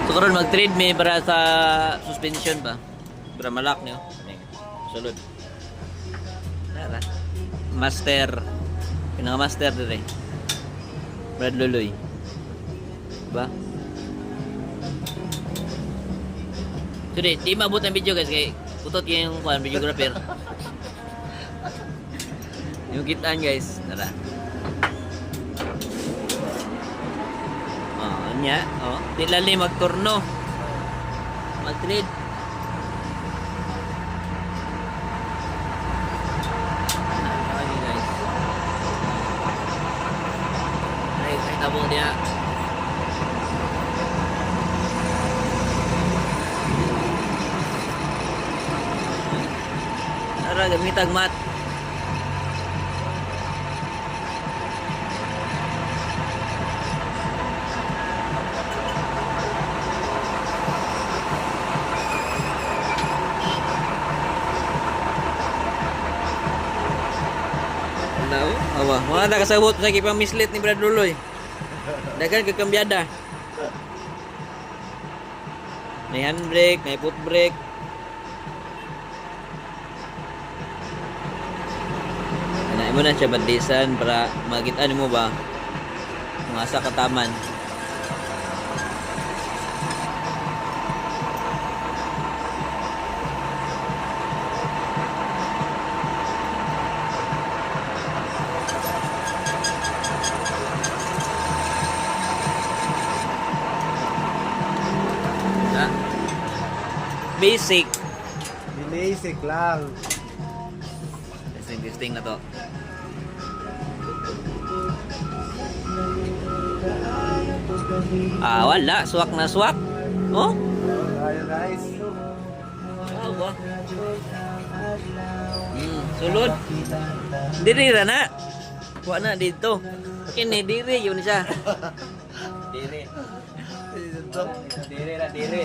So karon mag-trade me para sa suspension ba? Para malak niyo. Sulod. Tara. Master. Pinaka-master dire. Brad Luloy. Ba? So di maabot ang video guys kay putot yung videographer. Yung kitaan guys. Tara. Nya, di lali magturno. Mag-trade. Okay guys. Ay, tabo dia. Tara, gamitag mat. Awa, mga nakasabot sa kipang mislit ni Brad Luloy. Dagan kakambyada. May handbrake, may foot brake. Anain mo na siya badisan para makita mo ba mga sa kataman. Basic. Basic lang. Testing na to. Wala. Swak na swak. Oh? Ayan guys. Awa. Sulod. Diri ra na. Wa na dito. Kini diri yun siya. Diri. Diri ra diri.